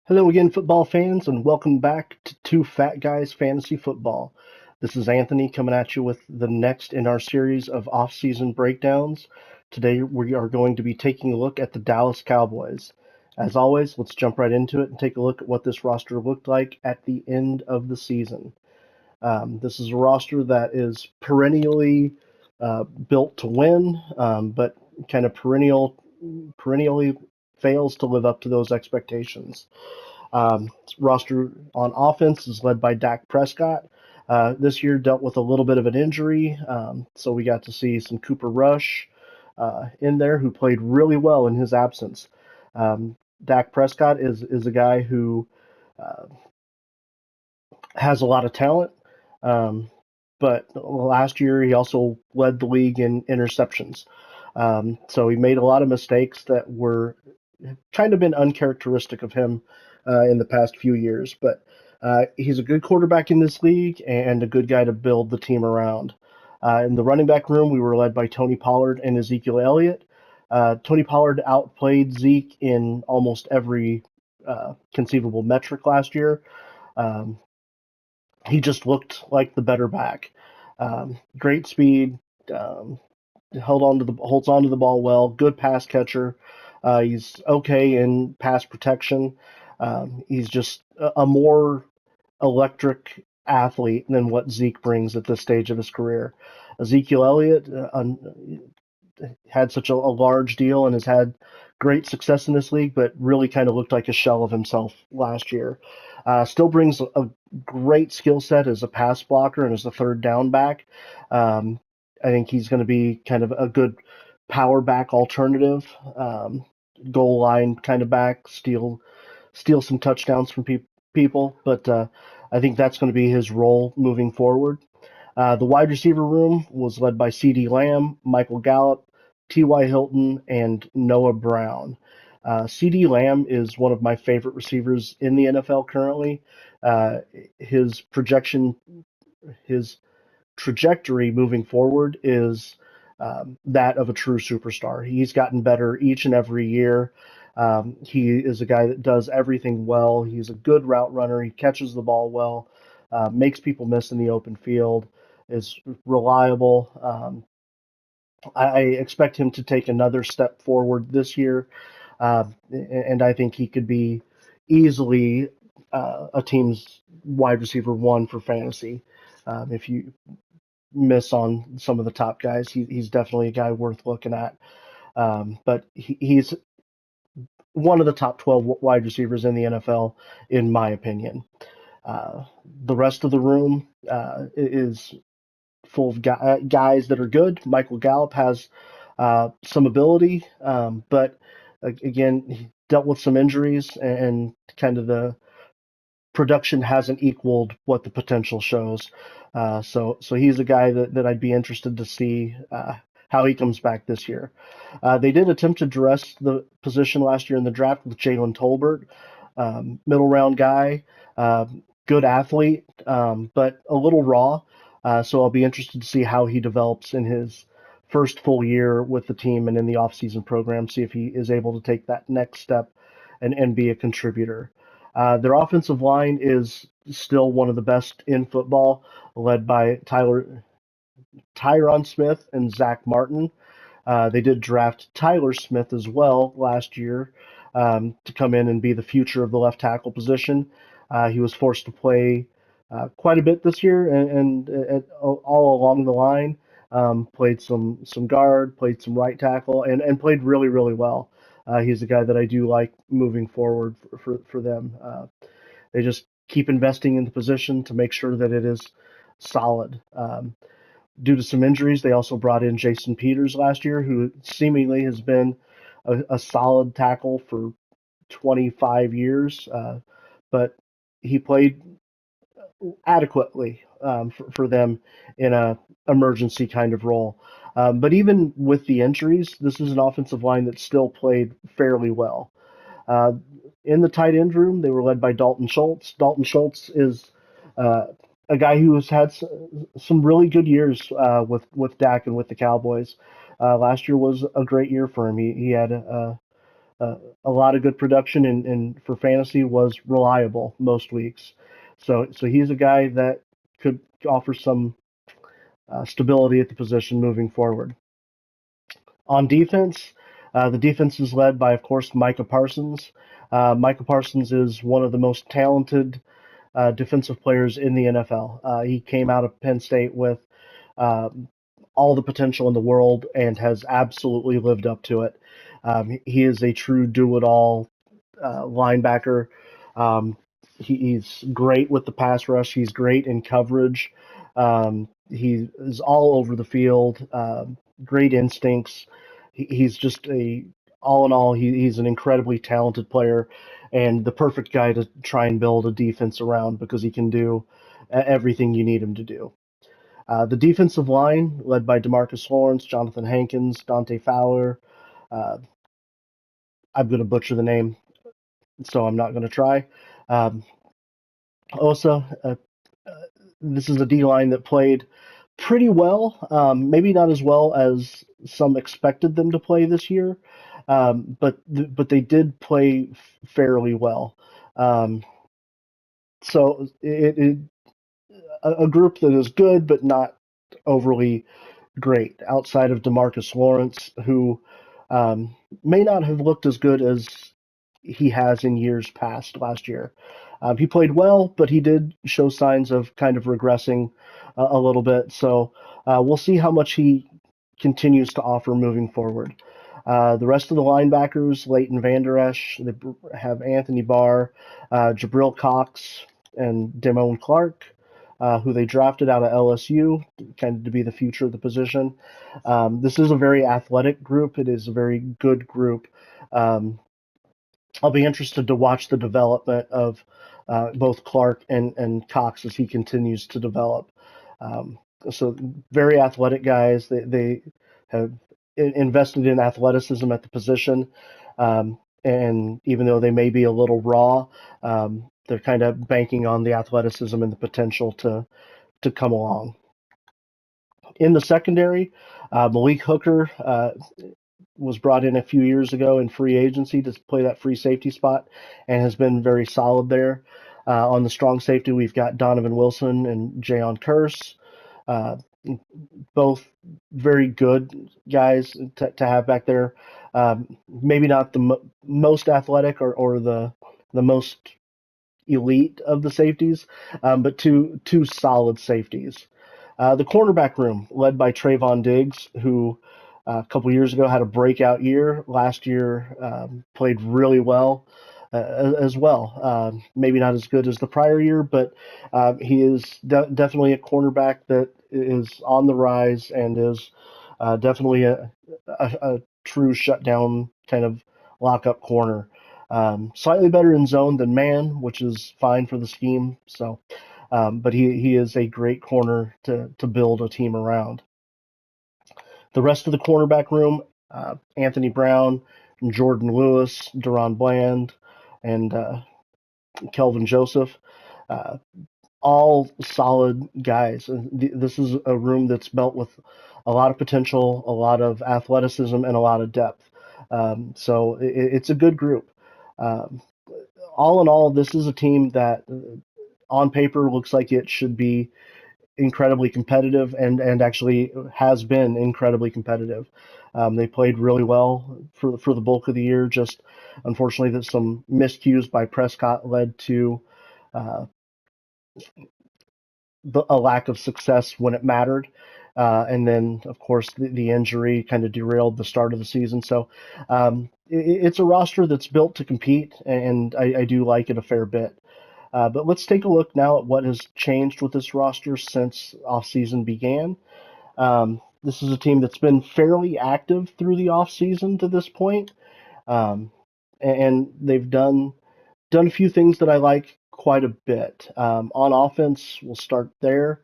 Hello again, football fans, and welcome back to Two Fat Guys Fantasy Football. This is Anthony coming at you with the next in our series of off-season breakdowns. Today we are going to be taking a look at the Dallas Cowboys. As always, let's jump right into it and take a look at what this roster looked like at the end of the season. This is a roster that is perennially built to win, but kind of perennially fails to live up to those expectations. Roster on offense is led by Dak Prescott. This year dealt with a little bit of an injury, so we got to see some Cooper Rush in there who played really well in his absence. Dak Prescott is a guy who uh, has a lot of talent, um, but last year he also led the league in interceptions. So he made a lot of mistakes that were kind of been uncharacteristic of him in the past few years. But he's a good quarterback in this league and a good guy to build the team around. In the running back room, we were led by Tony Pollard and Ezekiel Elliott. Tony Pollard outplayed Zeke in almost every conceivable metric last year. Um, he just looked like the better back. Great speed, um, holds on to the ball well. Good pass catcher. He's okay in pass protection. He's just a more electric athlete than what Zeke brings at this stage of his career. Ezekiel Elliott had such a large deal and has had great success in this league, but really kind of looked like a shell of himself last year. Still brings a great skill set as a pass blocker and as a third down back. Um, I think he's going to be kind of a good power back alternative, goal line kind of back, steal some touchdowns from people. But I think that's going to be his role moving forward. The wide receiver room was led by C.D. Lamb, Michael Gallup, T.Y. Hilton, and Noah Brown. C.D. Lamb is one of my favorite receivers in the NFL currently. Uh, his projection, his trajectory moving forward is that of a true superstar. He's gotten better each and every year. He is a guy that does everything well. He's a good route runner. He catches the ball well, makes people miss in the open field, is reliable. I expect him to take another step forward this year, and I think he could be easily a team's wide receiver one for fantasy. If you miss on some of the top guys, he's definitely a guy worth looking at. But he's one of the top 12 wide receivers in the NFL, in my opinion. Uh, the rest of the room is full of guys that are good. Michael Gallup has some ability, but again, he dealt with some injuries and kind of the production hasn't equaled what the potential shows. So he's a guy that I'd be interested to see how he comes back this year. They did attempt to address the position last year in the draft with Jalen Tolbert, middle round guy, good athlete, but a little raw. So I'll be interested to see how he develops in his first full year with the team and in the offseason program, see if he is able to take that next step and be a contributor. Their offensive line is still one of the best in football, led by Tyron Smith and Zach Martin. They did draft Tyler Smith as well last year to come in and be the future of the left tackle position. He was forced to play quite a bit this year and all along the line. Played some guard, played some right tackle, and played really well. He's a guy that I do like moving forward for them. They just keep investing in the position to make sure that it is solid. Due to some injuries, they also brought in Jason Peters last year, who seemingly has been a solid tackle for 25 years, but he played adequately for them in a emergency kind of role. But even with the injuries, this is an offensive line that still played fairly well. Uh, in the tight end room, they were led by Dalton Schultz. Dalton Schultz is uh, a guy who has had some really good years with Dak and with the Cowboys. Last year was a great year for him. He had a a lot of good production, and for fantasy was reliable most weeks. So he's a guy that could offer some stability at the position moving forward. On defense, the defense is led by, of course, Micah Parsons. Micah Parsons is one of the most talented defensive players in the NFL. He came out of Penn State with um, all the potential in the world and has absolutely lived up to it. He is a true do-it-all linebacker. Um, he's great with the pass rush. He's great in coverage. He is all over the field. Great instincts. He's just a all in all. He's an incredibly talented player, and the perfect guy to try and build a defense around because he can do everything you need him to do. The defensive line, led by Demarcus Lawrence, Jonathan Hankins, Dante Fowler. Uh, I'm going to butcher the name, so I'm not going to try. Um, Osa, this is a D line that played pretty well, maybe not as well as some expected them to play this year, but they did play fairly well. Um, so a group that is good but not overly great outside of Demarcus Lawrence, who may not have looked as good as he has in years past last year. He played well, but he did show signs of kind of regressing a little bit. So we'll see how much he continues to offer moving forward. The rest of the linebackers, Leighton Vander Esch, they have Anthony Barr, Jabril Cox, and Damone Clark, who they drafted out of LSU, kind of to be the future of the position. This is a very athletic group. It is a very good group. Um, I'll be interested to watch the development of both Clark and Cox as he continues to develop. Um, so very athletic guys. They have invested in athleticism at the position, and even though they may be a little raw, they're kind of banking on the athleticism and the potential to come along. In the secondary, Malik Hooker was brought in a few years ago in free agency to play that free safety spot and has been very solid there. On the strong safety, we've got Donovan Wilson and Jayon Curse, uh, both very good guys to have back there. Maybe not the most athletic or the most elite of the safeties, but two solid safeties. The cornerback room, led by Trayvon Diggs, who a couple years ago had a breakout year. Last year played really well as well. Maybe not as good as the prior year, but he is definitely a cornerback that is on the rise and is definitely a true shutdown kind of lockup corner. Slightly better in zone than man, which is fine for the scheme. So, but he is a great corner to build a team around. The rest of the cornerback room, Anthony Brown, Jordan Lewis, Deron Bland, and Kelvin Joseph, uh, all solid guys. This is a room that's built with a lot of potential, a lot of athleticism, and a lot of depth. So it's a good group. Um, all in all, this is a team that on paper looks like it should be incredibly competitive and actually has been incredibly competitive. They played really well for the bulk of the year. Just unfortunately, that some miscues by Prescott led to uh, a lack of success when it mattered. And then, of course, the injury kind of derailed the start of the season. So it's a roster that's built to compete, and I do like it a fair bit. But let's take a look now at what has changed with this roster since offseason began. This is a team that's been fairly active through the offseason to this point, um, and they've done a few things that I like quite a bit. On offense, we'll start there.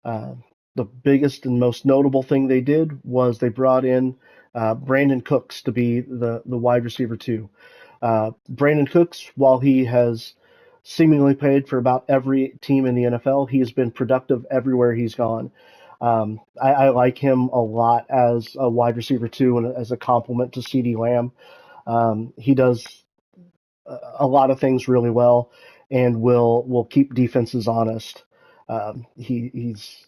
Uh, the biggest and most notable thing they did was they brought in Brandon Cooks to be the wide receiver two. Brandon Cooks, while he has seemingly played for about every team in the NFL, he has been productive everywhere he's gone. I like him a lot as a wide receiver two and as a complement to CeeDee Lamb. He does a lot of things really well and will keep defenses honest. He's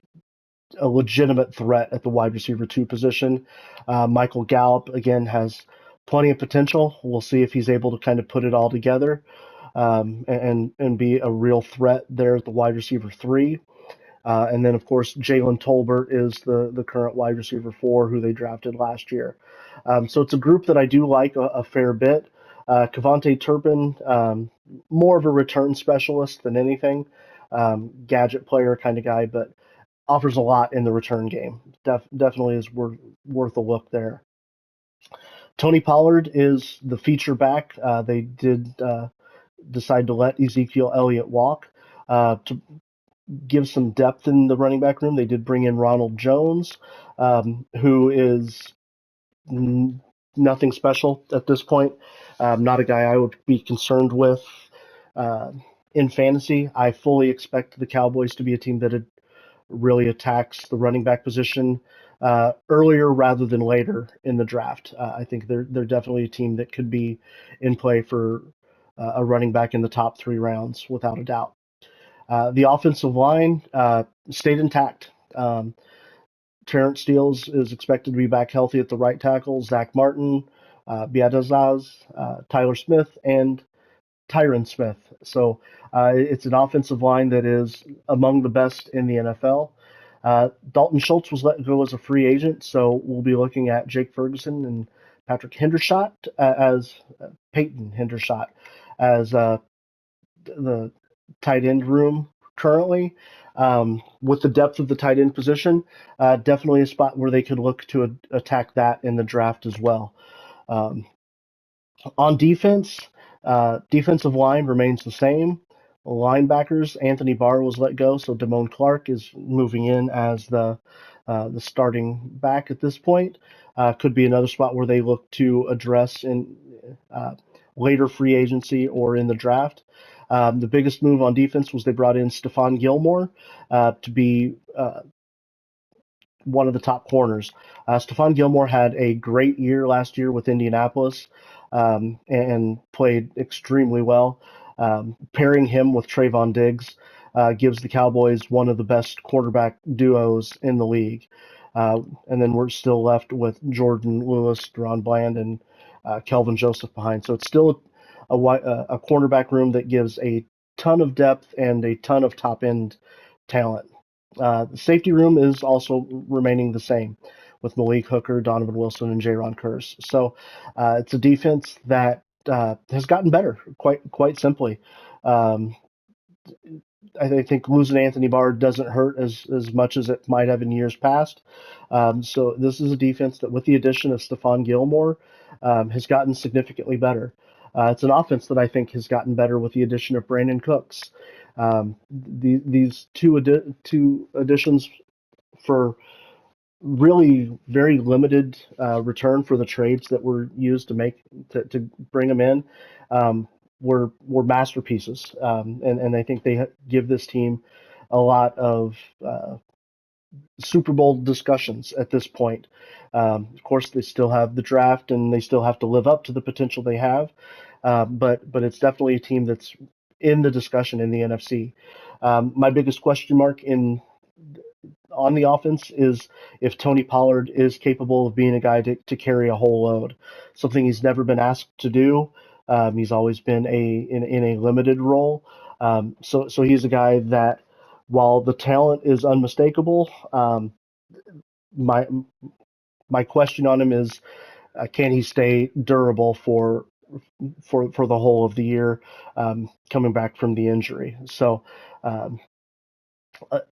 a legitimate threat at the wide receiver 2 position. Michael Gallup, again, has plenty of potential. We'll see if he's able to kind of put it all together and be a real threat there at the wide receiver 3. And then, of course, Jalen Tolbert is the current wide receiver 4 who they drafted last year. So it's a group that I do like a fair bit. Kavonte Turpin, more of a return specialist than anything. Gadget player kind of guy, but offers a lot in the return game. Definitely is worth a look there. Tony Pollard is the feature back. They did decide to let Ezekiel Elliott walk to give some depth in the running back room. They did bring in Ronald Jones, who is nothing special at this point. Not a guy I would be concerned with in fantasy. I fully expect the Cowboys to be a team that really attacks the running back position earlier rather than later in the draft. I think they're definitely a team that could be in play for a running back in the top 3 rounds without a doubt. The offensive line stayed intact. Terrence Steele is expected to be back healthy at the right tackle. Zach Martin, Biadazaz, Tyler Smith, and Tyron Smith. So it's an offensive line that is among the best in the NFL. Dalton Schultz was let go as a free agent, so we'll be looking at Jake Ferguson and Patrick Hendershot as Peyton Hendershot as the tight end room currently. With the depth of the tight end position, definitely a spot where they could look to attack that in the draft as well. On defense, defensive line remains the same. Linebackers, Anthony Barr was let go, so Damone Clark is moving in as the starting back at this point. Could be another spot where they look to address in later free agency or in the draft. The biggest move on defense was they brought in Stephon Gilmore to be one of the top corners. Stephon Gilmore had a great year last year with Indianapolis and played extremely well. Pairing him with Trayvon Diggs gives the Cowboys one of the best quarterback duos in the league. And then we're still left with Jordan Lewis, Deron Bland, and Kelvin Joseph behind. So it's still a cornerback room that gives a ton of depth and a ton of top-end talent. The safety room is also remaining the same with Malik Hooker, Donovan Wilson, and Jaron Kearse. So it's a defense that has gotten better, quite simply. I think losing Anthony Barr doesn't hurt as much as it might have in years past. So this is a defense that, with the addition of Stephon Gilmore, has gotten significantly better. It's an offense that I think has gotten better with the addition of Brandon Cooks. These two additions for really very limited return for the trades that were used to bring them in were masterpieces, and I think they give this team a lot of Super Bowl discussions at this point. Of course, they still have the draft, and they still have to live up to the potential they have. But it's definitely a team that's in the discussion in the NFC. My biggest question mark on the offense is if Tony Pollard is capable of being a guy to carry a whole load, something he's never been asked to do. He's always been in a limited role. So he's a guy that, while the talent is unmistakable, my question on him is, can he stay durable for the whole of the year, coming back from the injury? So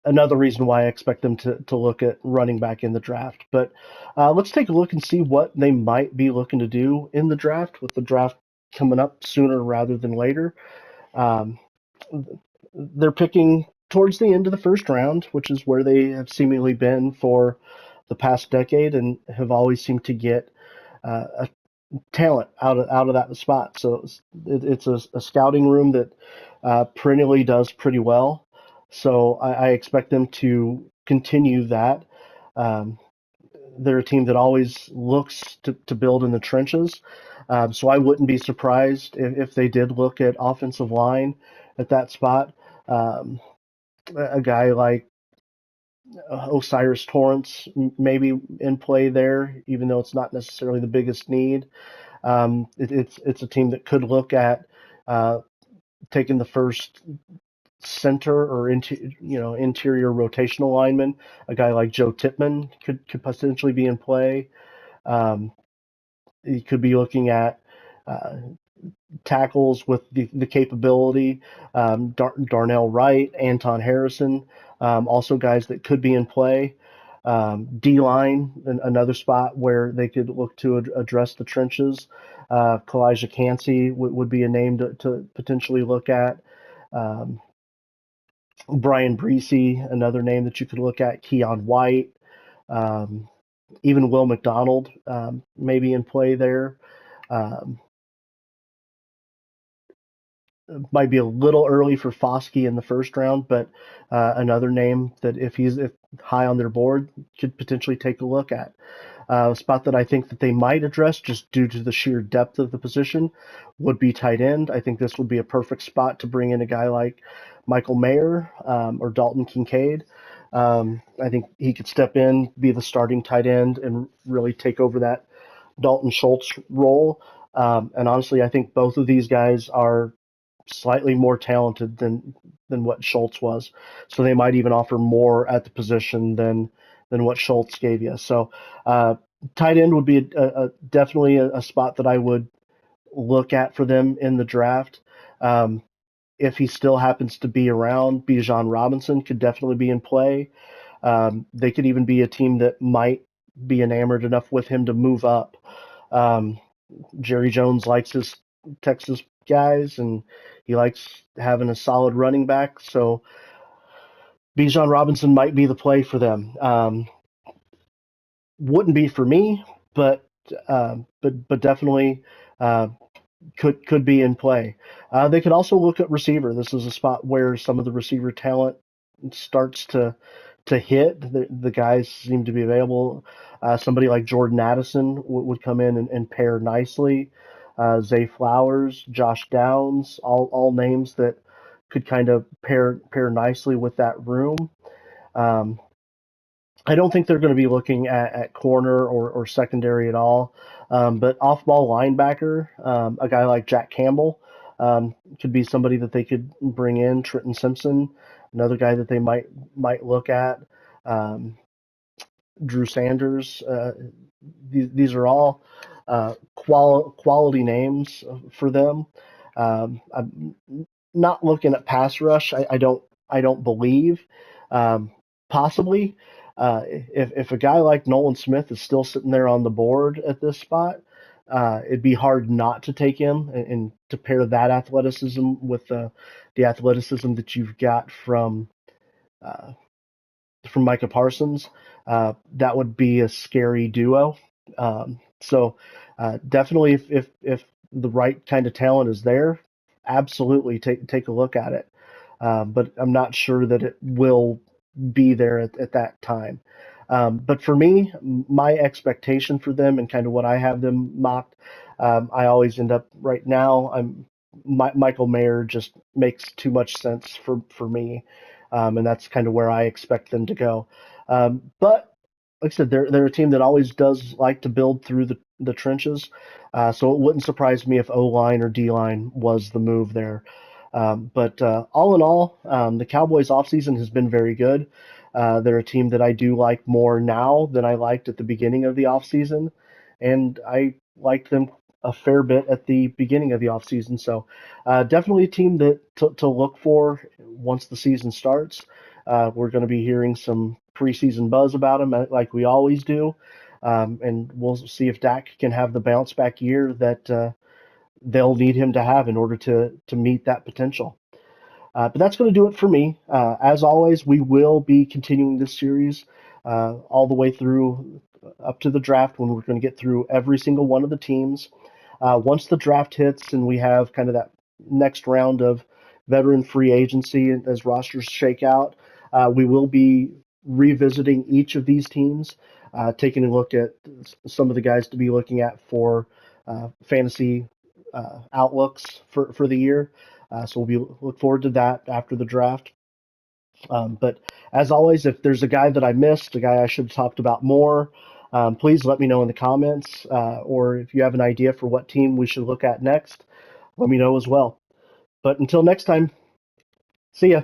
another reason why I expect them to look at running back in the draft. But let's take a look and see what they might be looking to do in the draft, with the draft coming up sooner rather than later. They're picking towards the end of the first round, which is where they have seemingly been for the past decade and have always seemed to get a talent out of that spot. So it's a scouting room that perennially does pretty well. So I expect them to continue that. They're a team that always looks to build in the trenches. So I wouldn't be surprised if they did look at offensive line at that spot. Um, a guy like Osiris Torrance maybe in play there, even though it's not necessarily the biggest need. It's a team that could look at uh, taking the first center or interior rotational lineman. A guy like Joe Tippmann could potentially be in play. Um, you could be looking at uh, tackles with the capability. Darnell Wright, Anton Harrison, also guys that could be in play. D line, another spot where they could look to address the trenches. Kalijah Cansey would be a name to potentially look at. Um, Brian Breesy, another name that you could look at. Keon White, um, even Will McDonald, maybe in play there. Um, might be a little early for Foskey in the first round, but another name that if high on their board could potentially take a look at. A spot that I think that they might address just due to the sheer depth of the position would be tight end. I think this would be a perfect spot to bring in a guy like Michael Mayer or Dalton Kincaid. I think he could step in, be the starting tight end, and really take over that Dalton Schultz role. And honestly, I think both of these guys are slightly more talented than what Schultz was. So they might even offer more at the position than what Schultz gave you. So tight end would be definitely a spot that I would look at for them in the draft. Um, if he still happens to be around, Bijan Robinson could definitely be in play. They could even be a team that might be enamored enough with him to move up. Um, Jerry Jones likes his Texas guys, and he likes having a solid running back. So Bijan Robinson might be the play for them. Wouldn't be for me, but but definitely uh, could be in play. They could also look at receiver. This is a spot where some of the receiver talent starts to hit. The guys seem to be available. Somebody like Jordan Addison would come in and pair nicely. Zay Flowers, Josh Downs, all names that could kind of pair nicely with that room. Um, I don't think they're going to be looking at corner or secondary at all. But off ball linebacker, a guy like Jack Campbell could be somebody that they could bring in. Trenton Simpson, another guy that they might look at. Um, Drew Sanders. These are all quality names for them. I'm not looking at pass rush. I don't believe. Um, possibly, if a guy like Nolan Smith is still sitting there on the board at this spot, it'd be hard not to take him and to pair that athleticism with the athleticism that you've got uh, from Micah Parsons. That would be a scary duo. So definitely, if the right kind of talent is there, absolutely take a look at it. But I'm not sure that it will be there at that time. But for me, my expectation for them and kind of what I have them mocked, I always end up right now. Michael Mayer just makes too much sense for me, and that's kind of where I expect them to go. But like I said, they're a team that always does like to build through the trenches. So it wouldn't surprise me if O line or D line was the move there. But all in all, the Cowboys offseason has been very good. They're a team that I do like more now than I liked at the beginning of the offseason, and I liked them a fair bit at the beginning of the offseason. So definitely a team that to look for once the season starts. We're going to be hearing some preseason buzz about them, like we always do, and we'll see if Dak can have the bounce back year that they'll need him to have in order to meet that potential. But that's going to do it for me. As always, we will be continuing this series all the way through up to the draft when we're going to get through every single one of the teams. Once the draft hits and we have kind of that next round of veteran free agency as rosters shake out, we will be revisiting each of these teams, taking a look at some of the guys to be looking at for fantasy outlooks for the year. So look forward to that after the draft. But as always, if there's a guy that I missed, a guy I should have talked about more, please let me know in the comments. Or if you have an idea for what team we should look at next, let me know as well. But until next time, see ya.